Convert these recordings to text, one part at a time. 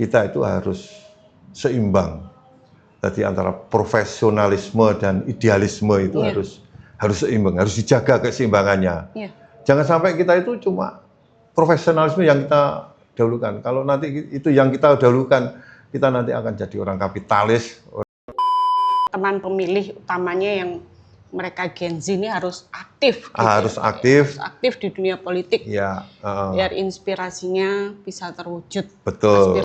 kita itu harus seimbang. Jadi antara profesionalisme dan idealisme itu harus seimbang, harus dijaga keseimbangannya. Jangan sampai kita itu cuma profesionalisme yang kita dahulukan. Kalau nanti itu yang kita dahulukan, kita nanti akan jadi orang kapitalis. Teman pemilih utamanya yang mereka Gen Z ini harus aktif. Gitu harus aktif. Harus aktif di dunia politik. Ya. Biar inspirasinya bisa terwujud. Betul.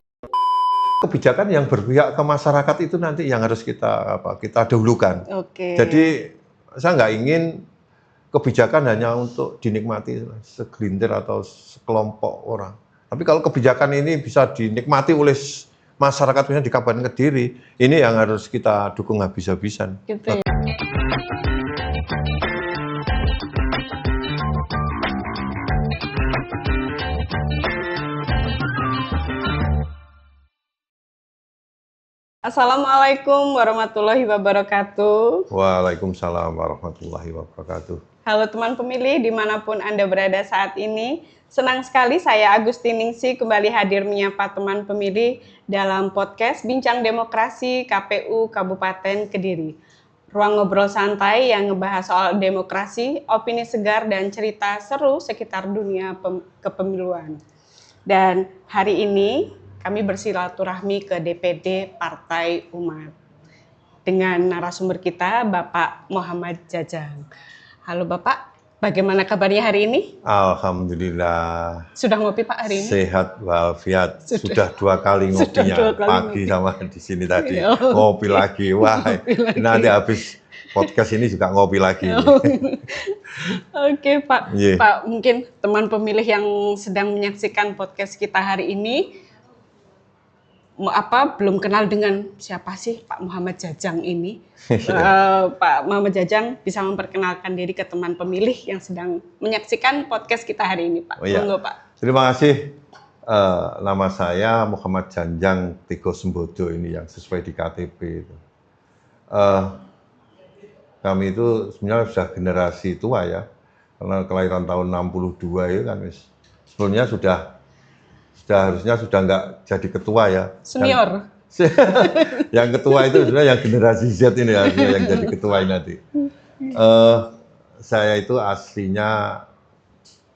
Kebijakan yang berpihak ke masyarakat itu nanti yang harus kita dahulukan. Jadi saya nggak ingin kebijakan hanya untuk dinikmati segelintir atau sekelompok orang. Tapi kalau kebijakan ini bisa dinikmati oleh masyarakat, misalnya di Kabupaten Kediri, ini yang harus kita dukung habis-habisan. Gitu ya. Assalamualaikum warahmatullahi wabarakatuh. Waalaikumsalam warahmatullahi wabarakatuh. Halo teman pemilih dimanapun Anda berada saat ini. Senang sekali saya Agustiningsi kembali hadir menyapa teman pemilih dalam podcast Bincang Demokrasi KPU Kabupaten Kediri. Ruang ngobrol santai yang ngebahas soal demokrasi, opini segar dan cerita seru sekitar dunia kepemiluan. Dan hari ini kami bersilaturahmi ke DPD Partai Umat dengan narasumber kita Bapak Muhammad Jajang. Halo Bapak, bagaimana kabarnya hari ini? Alhamdulillah. Sudah ngopi Pak hari ini? Sehat walafiat. Sudah 2 kali ngopinya, pagi sama di sini tadi. Ngopi lagi. Wah, nanti habis podcast ini juga ngopi lagi. Oke Pak. Pak, mungkin teman pemilih yang sedang menyaksikan podcast kita hari ini belum kenal dengan siapa sih Pak Muhammad Jajang ini. Pak Muhammad Jajang bisa memperkenalkan diri ke teman pemilih yang sedang menyaksikan podcast kita hari ini, Pak. Monggo, Pak. Terima kasih. Nama saya Muhammad Jajang Tigo Sembodo ini yang sesuai di KTP itu. Kami itu sebenarnya sudah generasi tua ya, karena kelahiran tahun 62 itu kan sebelumnya harusnya sudah nggak jadi ketua ya. Senior. Yang ketua itu sebenarnya yang generasi Z ini harusnya yang jadi ketua ini nanti. Saya itu aslinya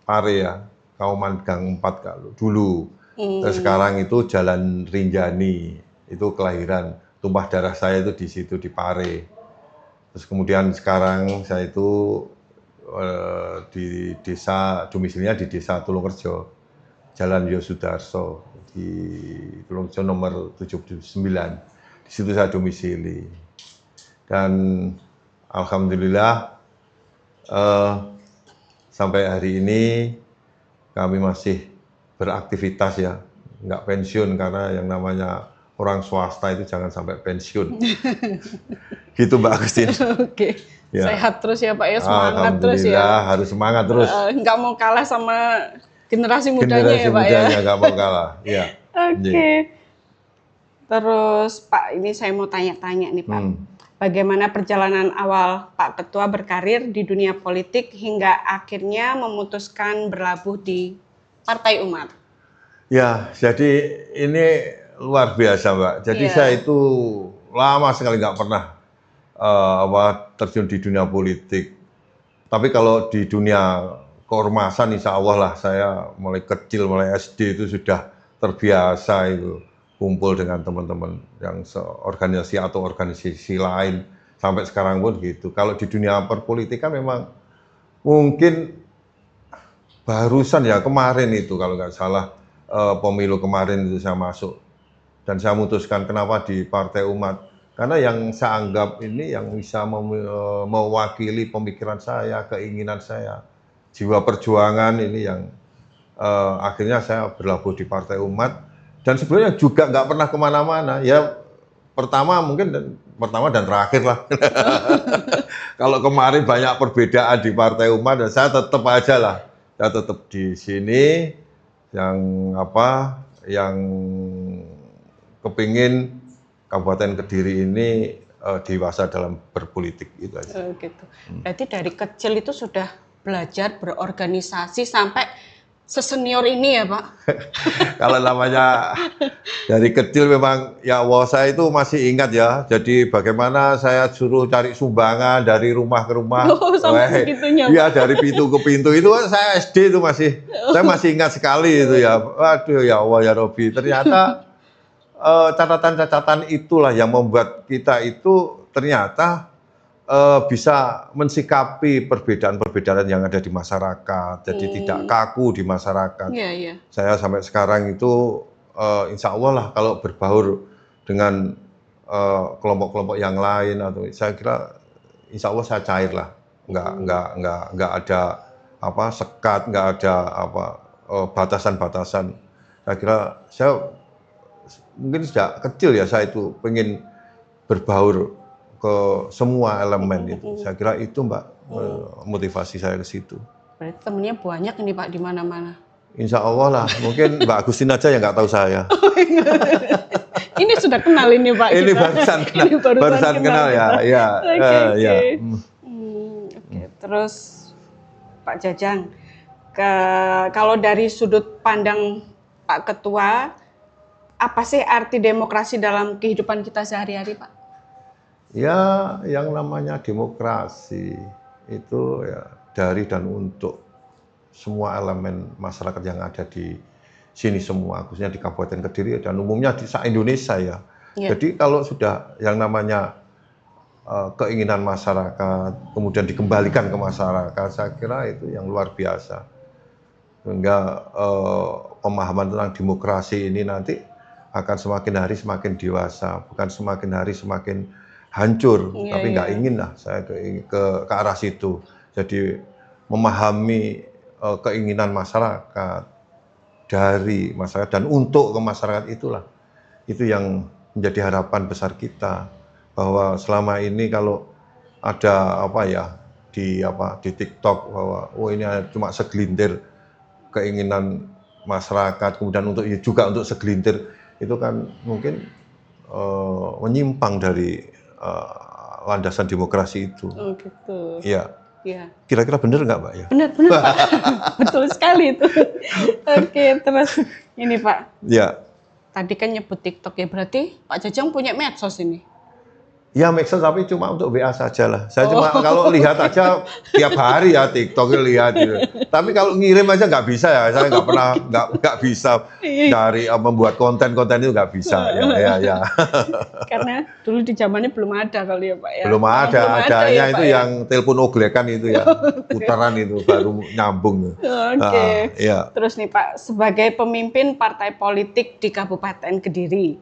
Pare ya, Kauman Gang 4 kalau dulu. Terus sekarang itu Jalan Rinjani, itu kelahiran. Tumpah darah saya itu di situ di Pare. Terus kemudian sekarang saya itu di desa, domisilinya di desa Tulungrejo. Jalan Yosudarso di Tulungrejo nomor 79. Di situ saya domisili. Dan alhamdulillah sampai hari ini kami masih beraktivitas ya, nggak pensiun karena yang namanya orang swasta itu jangan sampai pensiun. Gitu Mbak Agustin. Oke. Ya. Sehat terus ya Pak ya, semangat terus ya. Harus semangat terus. Nggak mau kalah sama generasi mudanya ya Pak ya. Nggak mau kalah. Ya. Oke. Terus Pak, ini saya mau tanya-tanya nih Pak. Bagaimana perjalanan awal Pak Ketua berkarir di dunia politik hingga akhirnya memutuskan berlabuh di Partai Umat? Ya, jadi ini luar biasa Mbak. Jadi saya itu lama sekali nggak pernah terjun di dunia politik. Tapi kalau di dunia keormasan insya Allah lah, saya mulai kecil, mulai SD itu sudah terbiasa itu kumpul dengan teman-teman yang seorganisasi atau organisasi lain. Sampai sekarang pun gitu. Kalau di dunia perpolitikan memang mungkin barusan ya kemarin itu kalau nggak salah pemilu kemarin itu saya masuk. Dan saya memutuskan kenapa di Partai Umat. Karena yang saya anggap ini yang bisa mewakili pemikiran saya, keinginan saya. Jiwa perjuangan ini yang akhirnya saya berlabuh di Partai Umat. Dan sebelumnya juga nggak pernah kemana-mana. Ya pertama dan terakhir lah. Kalau kemarin banyak perbedaan di Partai Umat, dan saya tetap aja lah. Saya tetap di sini yang kepingin Kabupaten Kediri ini dewasa dalam berpolitik itu aja. Gitu. Berarti dari kecil itu sudah belajar berorganisasi sampai sesenior ini ya Pak? Kalau namanya dari kecil memang ya Allah, saya itu masih ingat ya. Jadi bagaimana saya suruh cari sumbangan dari rumah ke rumah. Oh, sampai segitunya, Iya, Pak. dari pintu ke pintu itu saya SD itu saya masih ingat sekali itu ya. Waduh ya Allah ya Robi. Ternyata catatan-catatan itulah yang membuat kita itu ternyata bisa mensikapi perbedaan-perbedaan yang ada di masyarakat, jadi tidak kaku di masyarakat. Iya, iya. Saya sampai sekarang itu insya Allah lah kalau berbaur dengan kelompok-kelompok yang lain atau saya kira insya Allah saya cair lah, nggak ada apa sekat, nggak ada apa batasan-batasan. Saya kira saya mungkin sejak kecil ya saya itu pengen berbaur ke semua elemen itu. Saya kira itu Mbak motivasi saya ke situ. Berarti temennya banyak ini Pak di mana-mana. Insya Allah lah, mungkin Mbak Agustin aja yang nggak tahu saya. Ini sudah kenal ini Pak. Ini kita. barusan kenal, Ini barusan kenal ya, ya, ya. Oke. Terus Pak Jajang, kalau dari sudut pandang Pak Ketua, apa sih arti demokrasi dalam kehidupan kita sehari-hari Pak? Ya, yang namanya demokrasi itu ya dari dan untuk semua elemen masyarakat yang ada di sini semua, khususnya di Kabupaten Kediri dan umumnya di se-Indonesia ya. Yeah. Jadi kalau sudah yang namanya keinginan masyarakat, kemudian dikembalikan ke masyarakat, saya kira itu yang luar biasa. Sehingga pemahaman tentang demokrasi ini nanti akan semakin hari semakin dewasa, bukan semakin hari semakin hancur, tapi nggak ingin lah saya ke arah situ. Jadi memahami keinginan masyarakat dari masyarakat dan untuk ke masyarakat itulah itu yang menjadi harapan besar kita, bahwa selama ini kalau ada apa ya di TikTok bahwa ini cuma segelintir keinginan masyarakat, kemudian juga untuk segelintir itu kan mungkin menyimpang dari landasan demokrasi itu. Oh gitu. Iya. Iya. Kira-kira benar nggak Pak ya? Benar Pak. Betul sekali itu. Oke, terus ini Pak. Iya. Tadi kan nyebut TikTok ya, berarti Pak Jajang punya medsos ini? Ya medsos tapi cuma untuk WA saja lah. Saya cuma kalau lihat aja tiap hari ya TikTok lihat gitu. Tapi kalau ngirim aja nggak bisa ya. Saya nggak pernah nggak bisa dari membuat konten itu nggak bisa ya. Karena dulu di zamannya belum ada kali ya Pak ya. Belum ada, adanya ya, itu Pak, yang telepon oglekan itu ya, putaran itu baru nyambung. Oke. Ya. Terus nih Pak, sebagai pemimpin partai politik di Kabupaten Kediri,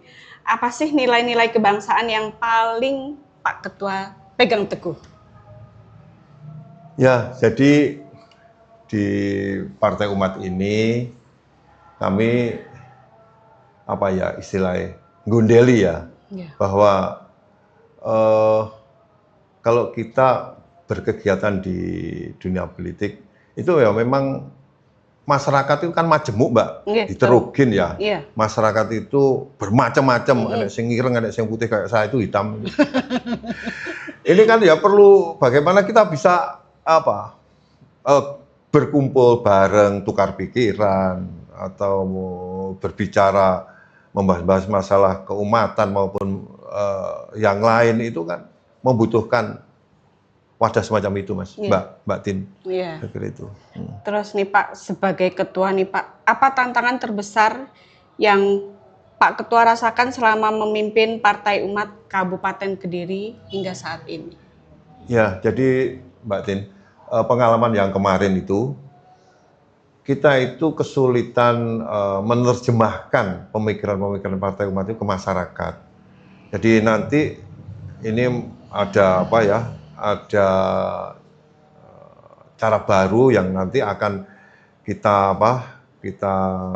apa sih nilai-nilai kebangsaan yang paling Pak Ketua pegang teguh? Ya, jadi di Partai Umat ini kami apa ya istilahnya gundeli ya, bahwa kalau kita berkegiatan di dunia politik itu ya memang masyarakat itu kan majemuk Mbak, diterugin ya. Masyarakat itu bermacam-macam, ada yang ireng, ada yang putih kayak saya itu hitam. Ini kan ya perlu bagaimana kita bisa berkumpul bareng, tukar pikiran atau berbicara membahas masalah keumatan maupun yang lain itu kan membutuhkan wadah semacam itu Mas, Mbak Tin. Iya. Itu. Terus nih Pak, sebagai ketua nih Pak, apa tantangan terbesar yang Pak Ketua rasakan selama memimpin Partai Umat Kabupaten Kediri hingga saat ini? Ya, jadi Mbak Tin, pengalaman yang kemarin itu, kita itu kesulitan menerjemahkan pemikiran-pemikiran Partai Umat itu ke masyarakat. Jadi nanti ini ada ada cara baru yang nanti akan kita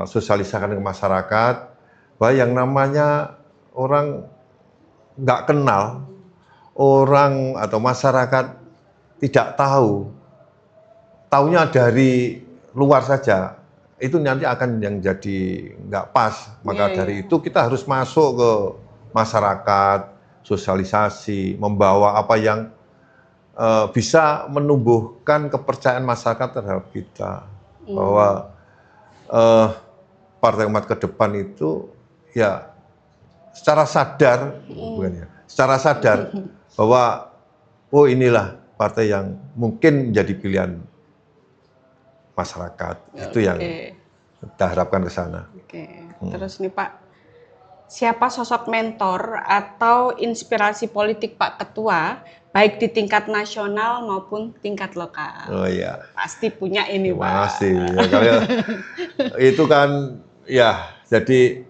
sosialisasikan ke masyarakat, bahwa yang namanya orang nggak kenal, orang atau masyarakat tidak tahu, taunya dari luar saja, itu nanti akan yang jadi nggak pas. Maka dari itu kita harus masuk ke masyarakat, sosialisasi, membawa apa yang bisa menumbuhkan kepercayaan masyarakat terhadap kita, bahwa eh, Partai Umat ke depan itu ya secara sadar, bukan ya, secara sadar bahwa oh inilah partai yang mungkin menjadi pilihan masyarakat. Itu yang kita harapkan ke sana. Terus nih Pak, siapa sosok mentor atau inspirasi politik Pak Ketua, baik di tingkat nasional maupun tingkat lokal? Oh iya. Pasti punya ini Pak. Pasti. Ya, kalau itu kan ya, jadi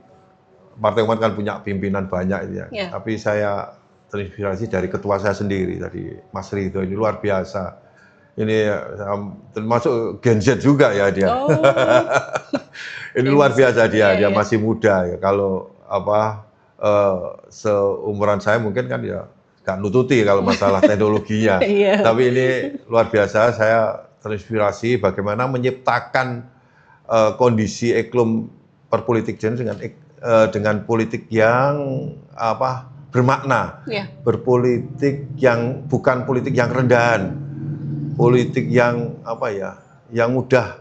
Partai Umat kan punya pimpinan banyak ya. Tapi saya terinspirasi dari ketua saya sendiri, dari Mas Ridho, ini luar biasa. Ini termasuk Gen Z juga ya dia. Oh. Ini luar biasa dia masih muda ya. Kalau seumuran saya mungkin kan ya nggak nututi kalau masalah teknologinya. Tapi ini luar biasa, saya terinspirasi bagaimana menciptakan kondisi iklim perpolitik dengan politik yang bermakna, berpolitik yang bukan politik yang rendahan, politik yang yang mudah,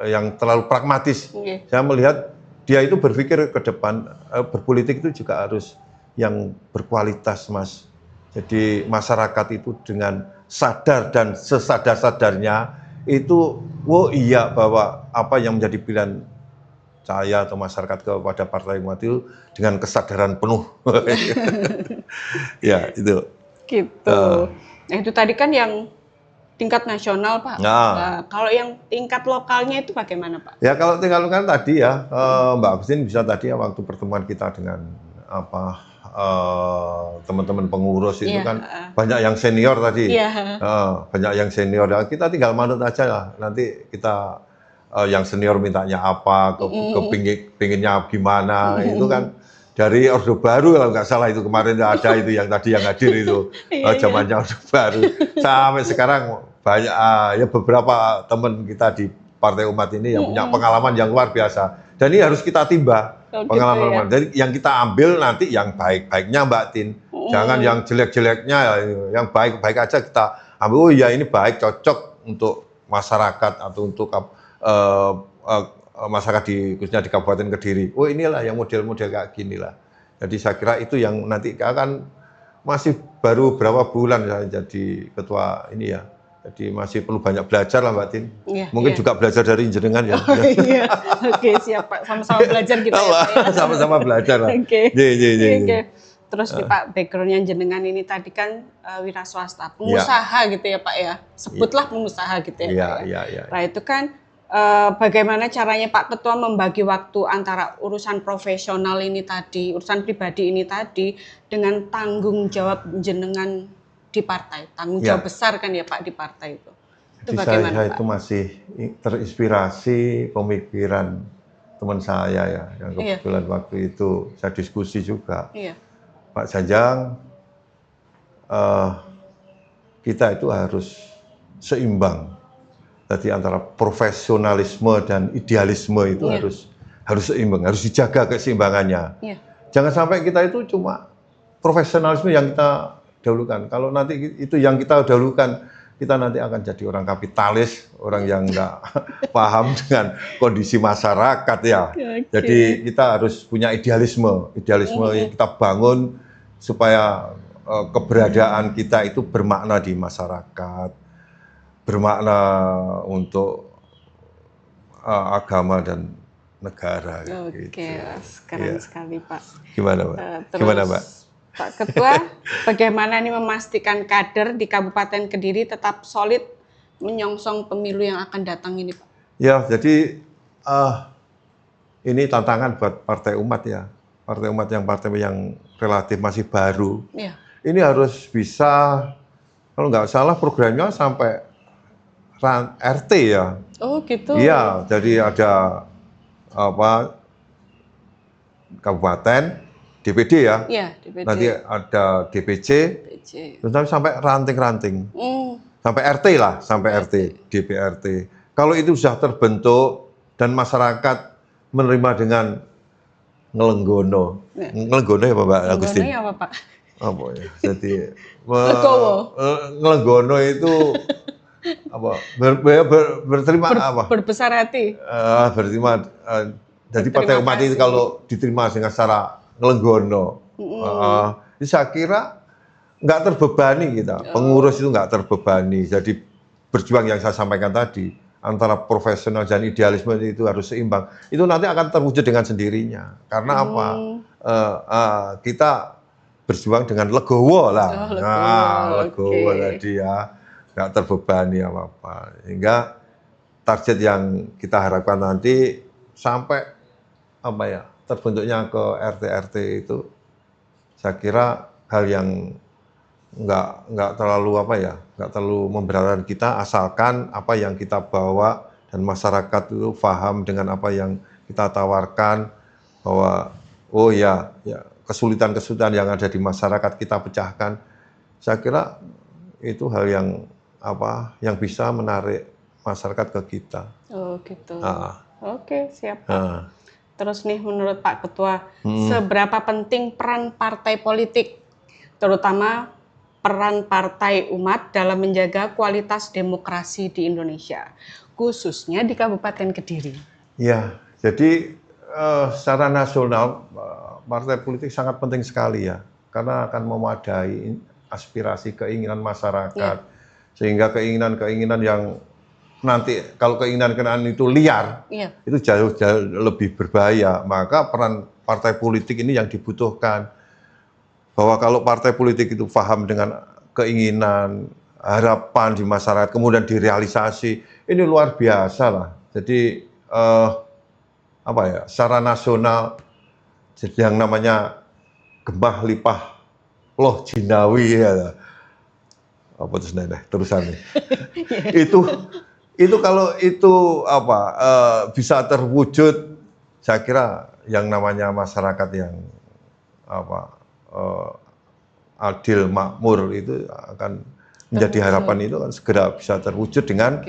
yang terlalu pragmatis. Saya melihat dia itu berpikir ke depan, berpolitik itu juga harus yang berkualitas, Mas. Jadi masyarakat itu dengan sadar dan sesadar-sadarnya itu, oh iya bahwa apa yang menjadi pilihan saya atau masyarakat kepada Partai Umat itu dengan kesadaran penuh. Ya, itu. Gitu. Nah, itu tadi kan yang tingkat nasional, Pak. Nah, kalau yang tingkat lokalnya itu bagaimana, Pak? Ya, kalau tingkat lokal tadi ya, Mbak Agustin bisa tadi ya waktu pertemuan kita dengan teman-teman pengurus itu kan banyak yang senior tadi. Banyak yang senior. Kita tinggal manut aja lah. Nanti kita yang senior mintanya apa, kepinginnya gimana, itu kan dari Orde Baru kalau nggak salah itu kemarin ada itu yang tadi yang hadir itu zamannya Orde Baru sampai sekarang banyak ya beberapa teman kita di Partai Umat ini yang punya pengalaman yang luar biasa dan ini harus kita timba pengalaman. Jadi yang kita ambil nanti yang baik-baiknya Mbak Tin, jangan yang jelek-jeleknya, yang baik-baik aja kita ambil. Oh ya ini baik, cocok untuk masyarakat atau untuk masyarakat khususnya di Kabupaten Kediri. Oh inilah yang model-model kayak gini lah. Jadi saya kira itu yang nanti akan masih baru berapa bulan saya jadi ketua ini ya. Jadi masih perlu banyak belajar lah Mbak Tin. Mungkin juga belajar dari jenengan ya. Oke, siap Pak. Sama-sama belajar gitu ya. Sama-sama belajar lah. Oke. Terus nih Pak, background-nya jenengan ini tadi kan wira swasta, pengusaha gitu ya Pak ya. Sebutlah pengusaha gitu ya Pak ya. Nah itu kan bagaimana caranya Pak Ketua membagi waktu antara urusan profesional ini tadi, urusan pribadi ini tadi, dengan tanggung jawab jenengan di partai, tanggung jawab besar kan ya Pak di partai itu. Itu bagaimana saya Pak? itu masih terinspirasi pemikiran teman saya ya, yang kebetulan waktu itu saya diskusi juga. Pak Sanjang, kita itu harus seimbang. Jadi antara profesionalisme dan idealisme itu harus seimbang, harus dijaga keseimbangannya. Jangan sampai kita itu cuma profesionalisme yang kita dahulukan. Kalau nanti itu yang kita dahulukan, kita nanti akan jadi orang kapitalis, orang yang nggak paham dengan kondisi masyarakat ya. Jadi kita harus punya idealisme yang kita bangun supaya keberadaan kita itu bermakna di masyarakat, bermakna untuk agama dan negara. Keren sekali Pak. Gimana Pak? Gimana Pak? Pak Ketua, bagaimana nih memastikan kader di Kabupaten Kediri tetap solid menyongsong pemilu yang akan datang ini Pak? Ya, jadi ini tantangan buat Partai Umat ya. Partai Umat yang relatif masih baru. Ini harus bisa, kalau nggak salah programnya sampai RT ya. Oh gitu. Iya, jadi ada kabupaten, DPD ya. DPD. Nanti ada DPC. Terus sampai ranting-ranting. Sampai RT lah, sampai RT, DPRT. Kalau itu sudah terbentuk dan masyarakat menerima dengan ngelenggono. Ngelenggono ya Pak Agustin? Ngelenggono ya Pak? Apa ya? Jadi ngelenggono itu berterima apa? Berbesar hati. Berterima. Jadi Partai Umat itu kalau diterima dengan secara ngelenggono, saya kira nggak terbebani kita. Pengurus itu nggak terbebani. Jadi berjuang yang saya sampaikan tadi antara profesional dan idealisme itu harus seimbang. Itu nanti akan terwujud dengan sendirinya. Karena apa? Kita berjuang dengan legowo lah. Legowo tadi ya, nggak terbebani apa-apa. Sehingga target yang kita harapkan nanti sampai terbentuknya ke RT itu, saya kira hal yang nggak terlalu nggak terlalu memberatkan kita, asalkan apa yang kita bawa dan masyarakat itu paham dengan apa yang kita tawarkan, bahwa kesulitan-kesulitan yang ada di masyarakat kita pecahkan. Saya kira itu hal yang bisa menarik masyarakat ke kita. Oh gitu. Oke, siap Pak. Terus nih menurut Pak Ketua, seberapa penting peran partai politik, terutama peran Partai Umat dalam menjaga kualitas demokrasi di Indonesia, khususnya di Kabupaten Kediri? Ya, jadi secara nasional partai politik sangat penting sekali ya, karena akan memadai aspirasi keinginan masyarakat, sehingga keinginan-keinginan yang nanti kalau keinginan-keinginan itu liar, itu jauh lebih berbahaya. Maka peran partai politik ini yang dibutuhkan. Bahwa kalau partai politik itu paham dengan keinginan, harapan di masyarakat, kemudian direalisasi, ini luar biasa lah. Jadi secara nasional, yang namanya gembah lipah loh jinawi ya. Terusannya. Itu kalau itu bisa terwujud, saya kira yang namanya masyarakat yang adil makmur itu akan menjadi harapan, itu kan segera bisa terwujud dengan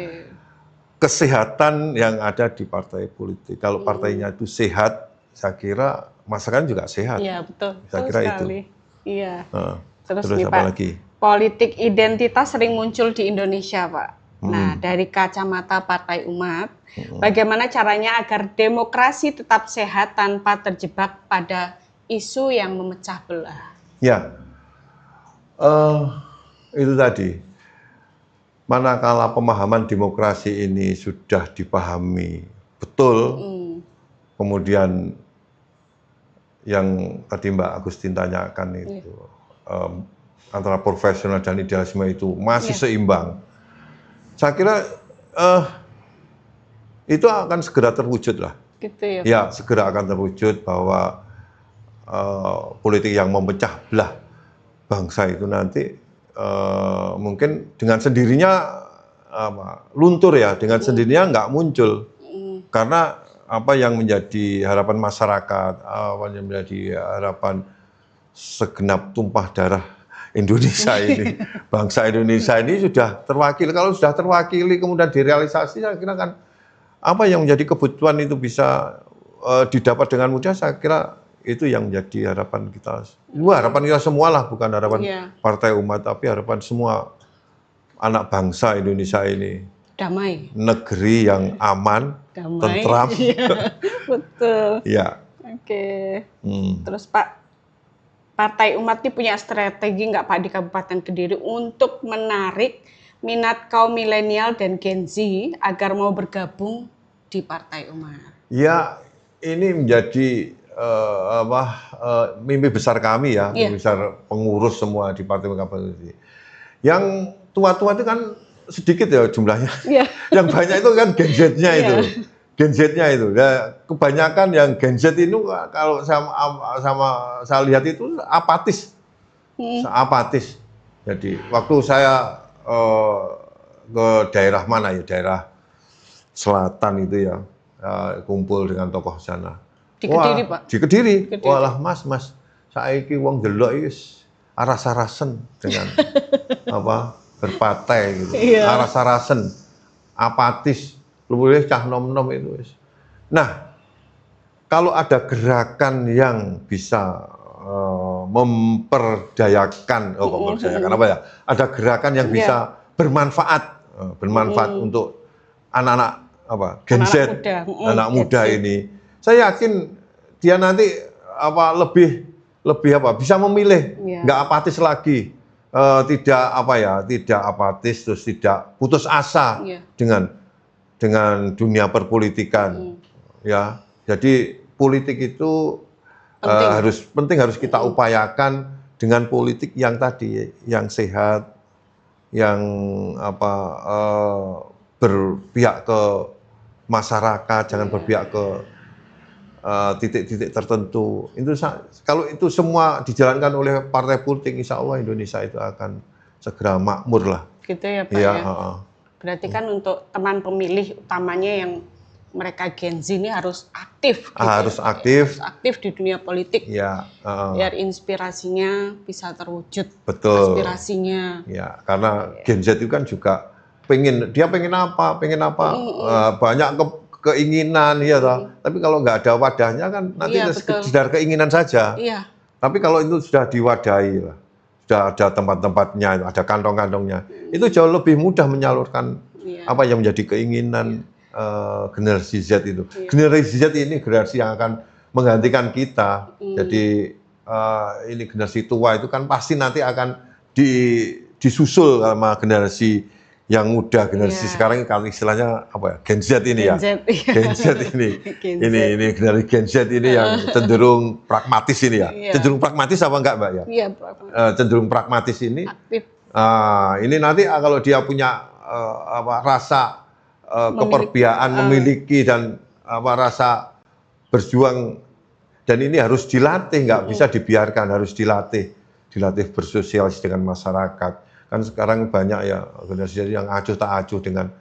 kesehatan yang ada di partai politik. Kalau partainya itu sehat, saya kira masyarakat juga sehat. Iya betul. Saya kira itu. Iya. Terus nih, apa Pak, lagi? Politik identitas sering muncul di Indonesia, Pak. Nah, dari kacamata Partai Umat, bagaimana caranya agar demokrasi tetap sehat tanpa terjebak pada isu yang memecah belah? Ya, itu tadi. Manakala pemahaman demokrasi ini sudah dipahami betul, kemudian yang tadi Mbak Agustin tanyakan itu, antara profesional dan idealisme itu masih seimbang. Saya kira itu akan segera terwujud lah. Gitu ya. Ya, segera akan terwujud bahwa politik yang memecah belah bangsa itu nanti mungkin dengan sendirinya luntur ya, dengan sendirinya nggak muncul. Karena apa yang menjadi harapan masyarakat, apa yang menjadi harapan segenap tumpah darah Indonesia ini, bangsa Indonesia ini sudah terwakili. Kalau sudah terwakili kemudian direalisasi, saya kira kan apa yang menjadi kebutuhan itu bisa didapat dengan mudah. Saya kira itu yang menjadi harapan kita. Harapan kita semua lah, bukan harapan Partai Umat, tapi harapan semua anak bangsa Indonesia ini. Damai. Negeri yang aman, tentram. Betul. Ya. Oke. Terus Pak, Partai Umat ini punya strategi nggak Pak di Kabupaten Kediri untuk menarik minat kaum milenial dan Gen Z agar mau bergabung di Partai Umat? Ya, ini menjadi mimpi besar kami ya, mimpi besar pengurus semua di Partai Umat. Yang tua-tua itu kan sedikit ya jumlahnya. Yang banyak itu kan Gen Z-nya itu. Gen Z-nya itu. Nah, kebanyakan yang Gen Z itu kalau saya lihat itu apatis. Apatis. Jadi waktu saya ke daerah mana ya, daerah selatan itu ya, kumpul dengan tokoh sana. Di Kediri, Pak? Di Kediri. Walah mas, saiki wong delok iki aras-arasen dengan berpartai gitu. Aras-arasen, apatis. Lu boleh cah nom-nom itu. Nah, kalau ada gerakan yang bisa memperdayakan, memperdayakan apa ya? Ada gerakan yang bisa bermanfaat bermanfaat untuk anak-anak Gen Z, anak muda Gen Z. ini. Saya yakin dia nanti lebih bisa memilih, nggak apatis lagi, tidak apatis, terus tidak putus asa dengan dunia perpolitikan, ya. Jadi politik itu harus kita upayakan dengan politik yang tadi, yang sehat, yang berpihak ke masyarakat, jangan berpihak ke titik-titik tertentu. Itu kalau itu semua dijalankan oleh partai politik, insya Allah Indonesia itu akan segera makmur lah. Gitu ya Pak ya. Berarti kan untuk teman pemilih utamanya yang mereka Gen Z ini harus aktif. Gitu harus ya, aktif. Harus aktif di dunia politik. Ya. Biar inspirasinya bisa terwujud. Betul. Aspirasinya. Ya, karena Gen Z itu kan juga pengen apa, banyak keinginan, ya toh. Tapi kalau nggak ada wadahnya kan nanti sekedar keinginan saja. Iya. Tapi kalau itu sudah diwadahi lah, sudah ada tempat-tempatnya, ada kantong-kantongnya, itu jauh lebih mudah menyalurkan apa yang menjadi keinginan generasi Z itu. Generasi Z ini generasi yang akan menggantikan kita. Jadi ini generasi tua itu kan pasti nanti akan disusul sama generasi yang muda, generasi sekarang kalau istilahnya Gen Z ini, Gen Z ini. Ini generasi Gen Z ini yang cenderung pragmatis ini ya. Cenderung pragmatis apa enggak, Mbak ya? Iya, pragmatis. Cenderung pragmatis ini. Aktif. Ini nanti kalau dia punya rasa keperbiaan, memiliki dan rasa berjuang, dan ini harus dilatih, nggak bisa dibiarkan, harus dilatih bersosialisasi dengan masyarakat. Kan sekarang banyak ya organisasi yang acuh tak acuh dengan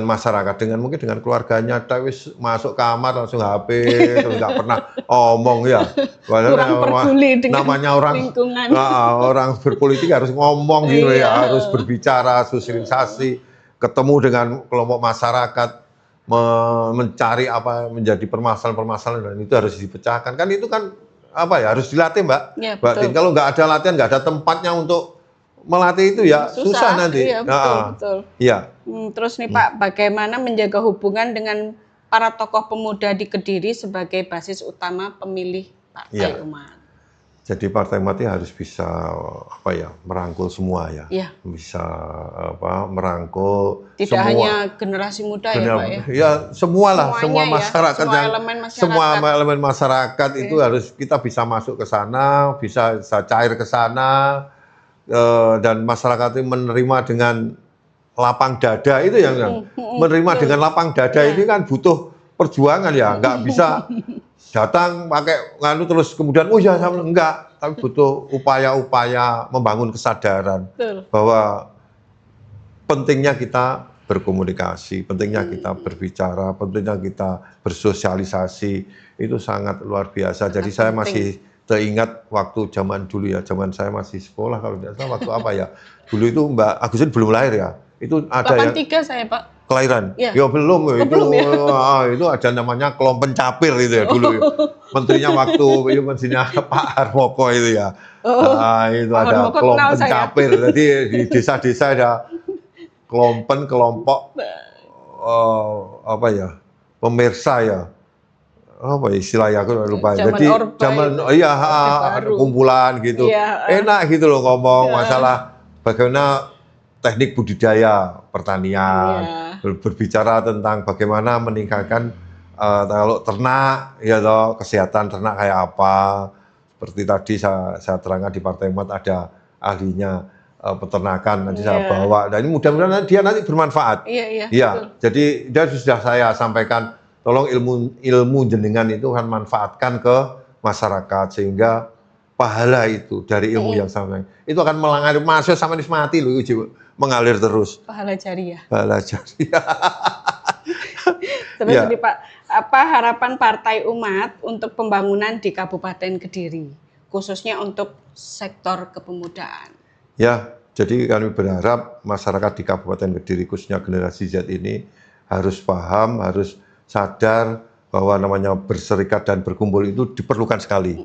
masyarakat, mungkin dengan keluarganya, tapi masuk kamar langsung HP, terus nggak pernah omong ya. Kurang peduli dengan namanya lingkungan. Orang berpolitik harus ngomong gitu ya, harus berbicara, sosialisasi, ketemu dengan kelompok masyarakat, mencari apa menjadi permasalahan-permasalahan, dan itu harus dipecahkan. Kan itu kan harus dilatih, Mbak. Ya, Mbak Tin, kalau nggak ada latihan, nggak ada tempatnya untuk melatih itu ya susah nanti. Iya, betul. Iya. Terus nih Pak, bagaimana menjaga hubungan dengan para tokoh pemuda di Kediri sebagai basis utama pemilih Partai Umat? Jadi Partai Umat harus bisa merangkul semua ya. Bisa merangkul tidak semua, hanya generasi muda ya Pak ya. Ya semua masyarakat, semua elemen masyarakat itu harus kita bisa masuk ke sana, bisa cair ke sana. Dan masyarakat itu menerima dengan lapang dada, itu yang menerima dengan lapang dada ini kan butuh perjuangan ya, nggak bisa datang pakai terus kemudian enggak, tapi butuh upaya-upaya membangun kesadaran bahwa pentingnya kita berkomunikasi, pentingnya kita berbicara, pentingnya kita bersosialisasi, itu sangat luar biasa. Jadi saya masih teringat waktu zaman dulu ya, zaman saya masih sekolah kalau tidak salah, waktu dulu itu Mbak Agustin belum lahir ya, itu ada 83 saya Pak. Kelahiran? Ya belum, itu ada namanya Kelompen Capir itu ya dulu. Menterinya waktu itu menterinya Pak Harmoko itu ya. Itu ada Kelompen Capir. Jadi di desa-desa ada kelompok pemirsa ya. Istilahnya aku lupa. Jadi zaman kumpulan gitu. Enak gitu loh ngomong masalah bagaimana teknik budidaya pertanian, berbicara tentang bagaimana meningkatkan kalau ternak ya toh, kesehatan ternak kayak apa. Seperti tadi saya terangkan di Partai Umat ada ahlinya peternakan, nanti saya bawa, dan ini mudah-mudahan dia nanti bermanfaat. Iya. Jadi dia sudah saya sampaikan, tolong ilmu jenengan itu kan manfaatkan ke masyarakat sehingga pahala itu dari ilmu yang sama itu akan mengalir masuk sama nismati loh, mengalir terus. Pahala jariah. Terus ini Pak, apa harapan Partai Umat untuk pembangunan di Kabupaten Kediri, khususnya untuk sektor kepemudaan? Ya, jadi kami berharap masyarakat di Kabupaten Kediri, khususnya generasi Z ini harus paham, harus sadar bahwa namanya berserikat dan berkumpul itu diperlukan sekali.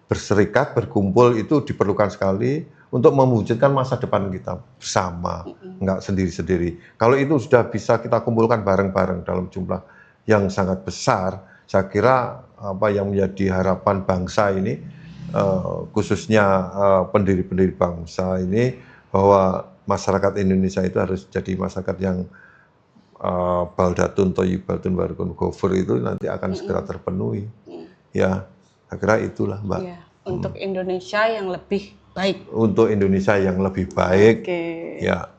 Berserikat, berkumpul itu diperlukan sekali untuk mewujudkan masa depan kita bersama, nggak sendiri-sendiri. Kalau itu sudah bisa kita kumpulkan bareng-bareng dalam jumlah yang sangat besar, saya kira apa yang menjadi harapan bangsa ini, khususnya pendiri-pendiri bangsa ini, bahwa masyarakat Indonesia itu harus jadi masyarakat yang baldatun thayyibatun warikun ghafur itu nanti akan segera terpenuhi. Ya, saya kira itulah, Mbak. Ya, untuk Indonesia yang lebih baik. Untuk Indonesia yang lebih baik. Oke. Ya.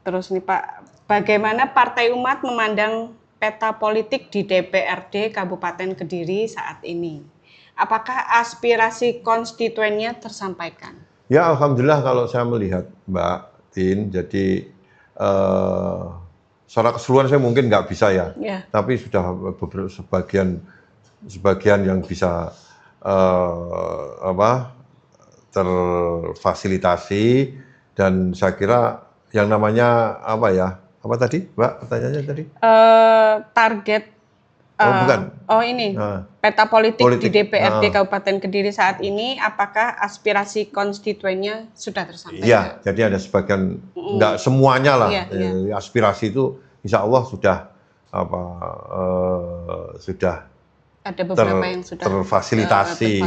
Terus nih Pak, bagaimana Partai Umat memandang peta politik di DPRD Kabupaten Kediri saat ini? Apakah aspirasi konstituennya tersampaikan? Ya, alhamdulillah kalau saya melihat, Mbak Tin, jadi secara keseluruhan saya mungkin nggak bisa ya, tapi sudah beberapa sebagian yang bisa terfasilitasi, dan saya kira yang namanya apa ya? Apa tadi, Mbak? Pertanyaannya tadi? Target. Bukan. Oh ini, peta politik di DPRD Kabupaten Kediri saat ini, apakah aspirasi konstituennya sudah tersampaikan? Iya, jadi ada sebagian, nggak semuanya lah. Aspirasi itu, insya Allah sudah sudah ada beberapa yang sudah terfasilitasi.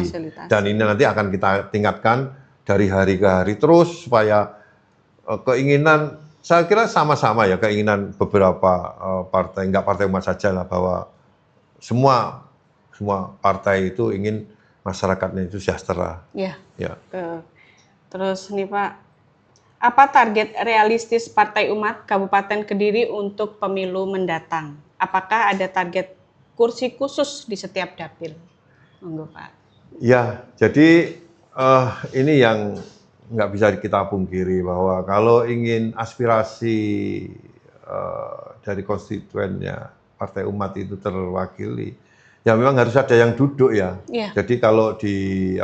Dan ini nanti akan kita tingkatkan dari hari ke hari terus supaya keinginan, saya kira sama-sama ya, keinginan beberapa partai, nggak Partai Umat saja lah, bahwa semua partai itu ingin masyarakatnya itu sejahtera. Ya. Terus nih Pak, apa target realistis Partai Umat Kabupaten Kediri untuk pemilu mendatang? Apakah ada target kursi khusus di setiap dapil? Monggo Pak. Ya, jadi ini yang nggak bisa kita pungkiri, bahwa kalau ingin aspirasi dari konstituennya Partai Umat itu terwakili, ya memang harus ada yang duduk ya. Jadi kalau di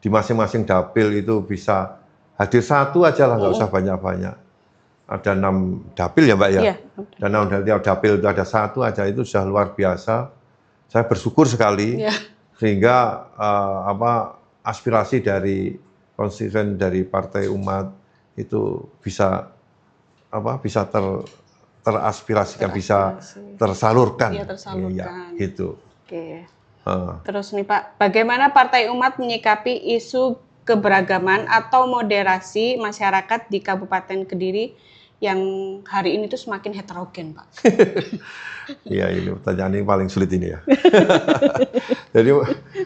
masing-masing dapil itu bisa hadir satu aja lah, nggak usah banyak-banyak. Ada 6 dapil ya Mbak ya. Dan 6 dapil itu ada satu aja, itu sudah luar biasa. Saya bersyukur sekali sehingga aspirasi dari konstituen dari Partai Umat itu bisa teraspirasikan, bisa tersalurkan. Tersalurkan. Ya, gitu. Oke. Terus nih Pak, bagaimana Partai Umat menyikapi isu keberagaman atau moderasi masyarakat di Kabupaten Kediri yang hari ini tuh semakin heterogen, Pak? Iya, ini pertanyaan ini paling sulit ini ya. Jadi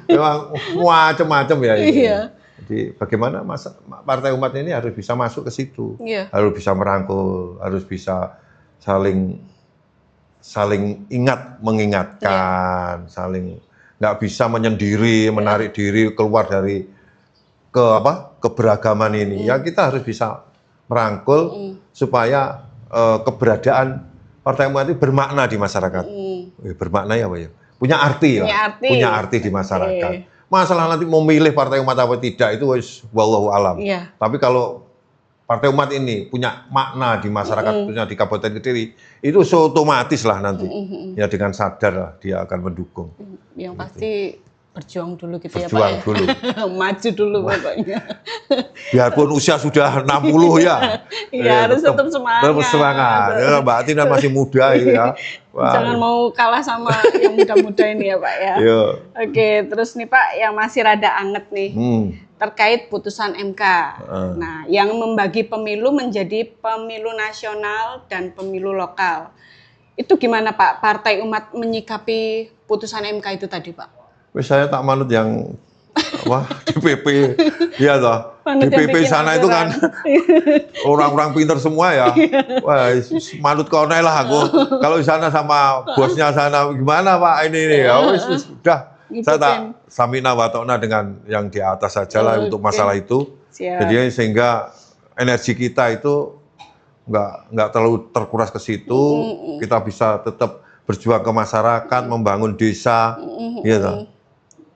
memang macam-macam ya ini. Jadi bagaimana Partai Umat ini harus bisa masuk ke situ, harus bisa merangkul, harus bisa saling mengingatkan, saling, nggak bisa menyendiri, menarik diri keluar dari keberagaman ini. Ya kita harus bisa merangkul supaya keberadaan Partai Umat itu bermakna di masyarakat. Bermakna ya Pak ya, punya arti lah, punya arti di masyarakat. Masalah nanti memilih Partai Umat apa tidak itu wallahu alam. Tapi kalau Partai Umat ini punya makna di masyarakat, khususnya di Kabupaten Kediri, itu otomatis lah nanti, ya dengan sadar lah dia akan mendukung. Yang pasti berjuang dulu gitu ya Pak. Berjuang dulu. Maju dulu pokoknya. Biarpun usia sudah 60 ya. Iya, harus tetap semangat. Tetap semangat. Ya, Mbak Tina masih muda ya. Wah. Jangan mau kalah sama yang muda-muda ini ya Pak ya. Oke, terus nih Pak, yang masih rada anget nih. Terkait putusan MK. Nah, yang membagi pemilu menjadi pemilu nasional dan pemilu lokal. Itu gimana Pak, Partai Umat menyikapi putusan MK itu tadi Pak? Saya tak manut yang DPP, iya toh. DPP sana itu kan orang-orang pintar semua ya. Wah, manut konel lah aku. Kalau di sana sama bosnya sana gimana Pak ini ya wis sudah. Saya tak samina wa ta'na dengan yang di atas saja lah untuk masalah itu. Jadi sehingga energi kita itu nggak terlalu terkuras ke situ. Kita bisa tetap berjuang ke masyarakat, membangun desa, gitu.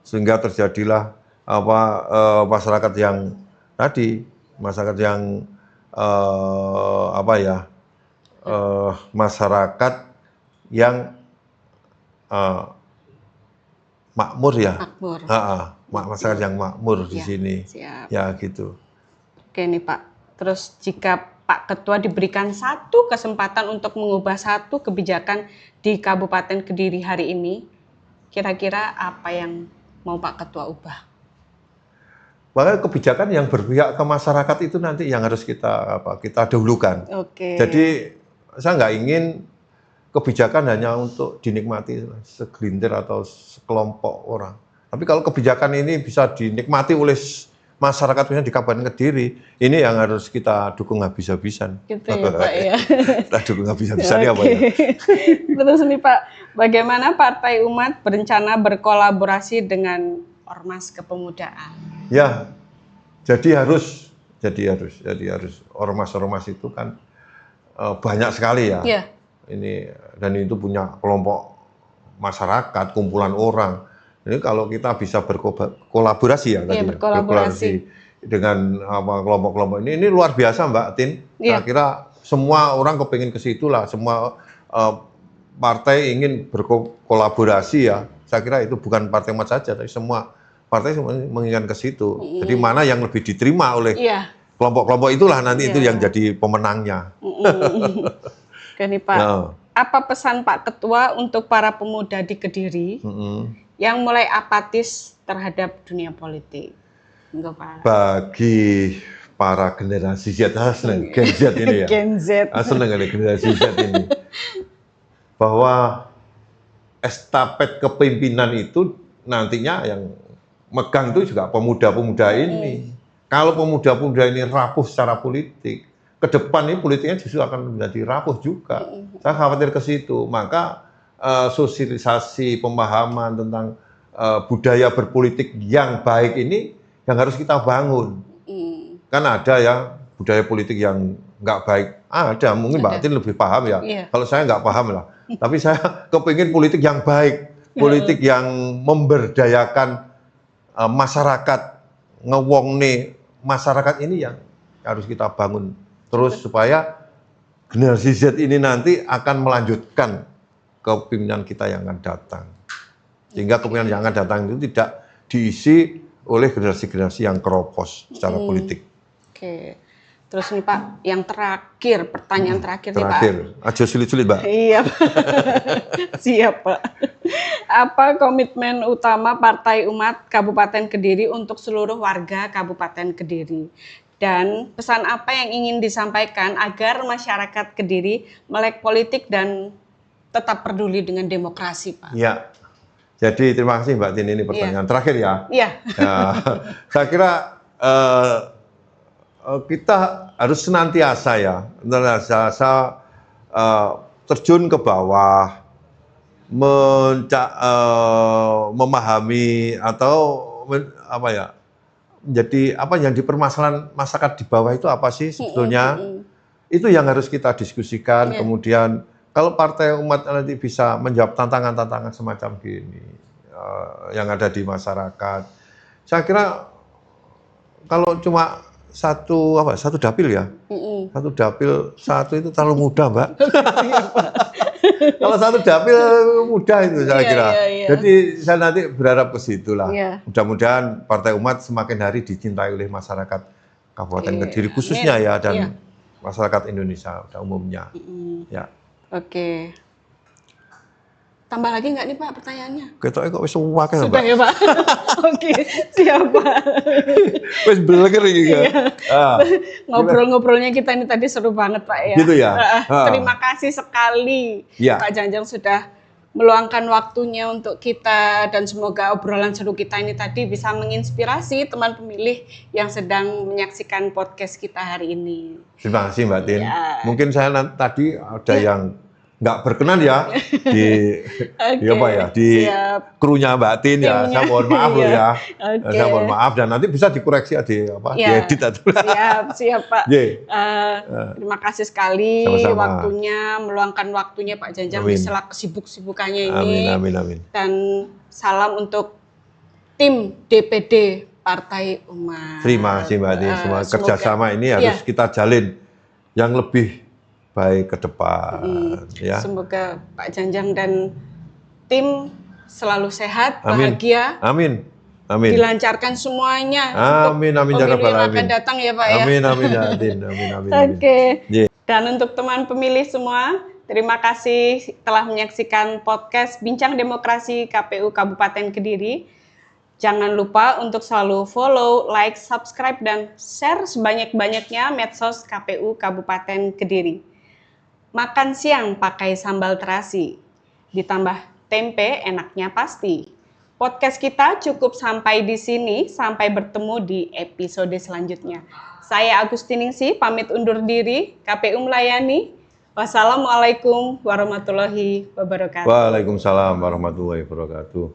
Sehingga terjadilah masyarakat yang tadi, masyarakat yang masyarakat yang makmur ya. masyarakat yang makmur di Ya, sini. siap. Ya gitu. Oke nih Pak, terus jika Pak Ketua diberikan satu kesempatan untuk mengubah satu kebijakan di Kabupaten Kediri hari ini, kira-kira apa yang mau Pak Ketua ubah? Bahkan kebijakan yang berpihak ke masyarakat itu nanti yang harus kita dahulukan. Oke. Jadi saya nggak ingin kebijakan hanya untuk dinikmati segelintir atau sekelompok orang. Tapi kalau kebijakan ini bisa dinikmati oleh masyarakat misalnya di Kabupaten Kediri, ini yang harus kita dukung habis-habisan. Gitu ya Pak ya. Kita dukung habis-habisan ya Pak ya. Terus nih Pak, bagaimana Partai Umat berencana berkolaborasi dengan Ormas Kepemudaan? Ya, jadi harus ormas-ormas itu kan banyak sekali ya. Iya. Ini dan itu punya kelompok masyarakat, kumpulan orang. Ini kalau kita bisa berkolaborasi ya tadi, berkolaborasi dengan kelompok-kelompok ini luar biasa Mbak Tin. Saya kira semua orang kepingin ke situ lah, semua partai ingin berkolaborasi ya. Saya kira itu bukan Partai Umat saja, tapi semua partai menginginkan ke situ. Jadi mana yang lebih diterima oleh kelompok-kelompok itulah nanti itu yang jadi pemenangnya. Oke nih Pak, apa pesan Pak Ketua untuk para pemuda di Kediri yang mulai apatis terhadap dunia politik? Enggak, Pak. Bagi para generasi Z, senang Gen Z ini ya. Gen Z. Senang kali generasi Z ini. Bahwa estafet kepemimpinan itu nantinya yang megang itu juga pemuda-pemuda ini. Kalau pemuda-pemuda ini rapuh secara politik, ke depan ini politiknya justru akan menjadi rapuh juga. Saya khawatir ke situ. Maka sosialisasi pemahaman tentang budaya berpolitik yang baik ini yang harus kita bangun. Kan ada ya budaya politik yang nggak baik. Ada, mungkin Mbak Tin lebih paham ya. Kalau saya nggak paham lah. Tapi saya kepingin politik yang baik, politik yang memberdayakan masyarakat, ngewong nih masyarakat ini yang harus kita bangun terus supaya generasi Z ini nanti akan melanjutkan kepemimpinan kita yang akan datang. Sehingga kepemimpinan yang akan datang itu tidak diisi oleh generasi-generasi yang keropos secara politik. Oke. Terus nih Pak, yang terakhir, pertanyaan terakhir nih Pak. Terakhir, aja sulit-sulit Mbak. Iya Pak, siap Pak. Apa komitmen utama Partai Umat Kabupaten Kediri untuk seluruh warga Kabupaten Kediri? Dan pesan apa yang ingin disampaikan agar masyarakat Kediri melek politik dan tetap peduli dengan demokrasi Pak? Iya, jadi terima kasih Mbak Tin, ini pertanyaan terakhir ya. Iya. Ya, saya kira kita harus senantiasa terjun ke bawah, memahami atau jadi apa yang dipermasalahan masyarakat di bawah itu apa sih sebetulnya? Itu yang harus kita diskusikan. Kemudian kalau Partai Umat nanti bisa menjawab tantangan-tantangan semacam gini yang ada di masyarakat, saya kira kalau cuma satu dapil ya, satu itu terlalu mudah Mbak. Kalau satu dapil mudah itu saya kira. Jadi saya nanti berharap ke situ lah. Mudah-mudahan Partai Umat semakin hari dicintai oleh masyarakat Kabupaten Kediri khususnya ya, dan masyarakat Indonesia pada umumnya. Ya. Oke. Tambah lagi nggak nih Pak pertanyaannya? Ketoknya kok wis akeh Sudah ya Pak. Oke, siap Pak. Wis blenger iki kan. Ngobrol-ngobrolnya kita ini tadi seru banget Pak ya. Gitu ya. Terima kasih sekali Pak Janjang sudah meluangkan waktunya untuk kita, dan semoga obrolan seru kita ini tadi bisa menginspirasi teman pemilih yang sedang menyaksikan podcast kita hari ini. Terima kasih Mbak Tin. Mungkin saya tadi ada yang nggak berkenan ya di krunya Mbak Tin ya. Saya mohon maaf loh ya. Saya mohon maaf, dan nanti bisa dikoreksi diedit atau. Siap Pak. Terima kasih sekali waktunya, meluangkan waktunya Pak Janjang di sela kesibuk-sibukannya ini. Amin. Dan salam untuk tim DPD Partai Umat. Terima kasih Mbak Tin. Semua kerjasama ini harus kita jalin yang lebih baik ke depan. Ya. Semoga Pak Janjang dan tim selalu sehat, bahagia. Amin. Amin. Dilancarkan semuanya Amin, amin, untuk ya pemilu Rabbal yang akan alamin. datang ya Pak ya. Amin, amin, amin, amin, amin. Oke. Ye. Dan untuk teman pemilih semua, terima kasih telah menyaksikan podcast Bincang Demokrasi KPU Kabupaten Kediri. Jangan lupa untuk selalu follow, like, subscribe, dan share sebanyak-banyaknya medsos KPU Kabupaten Kediri. Makan siang pakai sambal terasi, ditambah tempe enaknya pasti. Podcast kita cukup sampai di sini, sampai bertemu di episode selanjutnya. Saya Agustiningsih pamit undur diri, KPU melayani. Wassalamualaikum warahmatullahi wabarakatuh. Waalaikumsalam warahmatullahi wabarakatuh.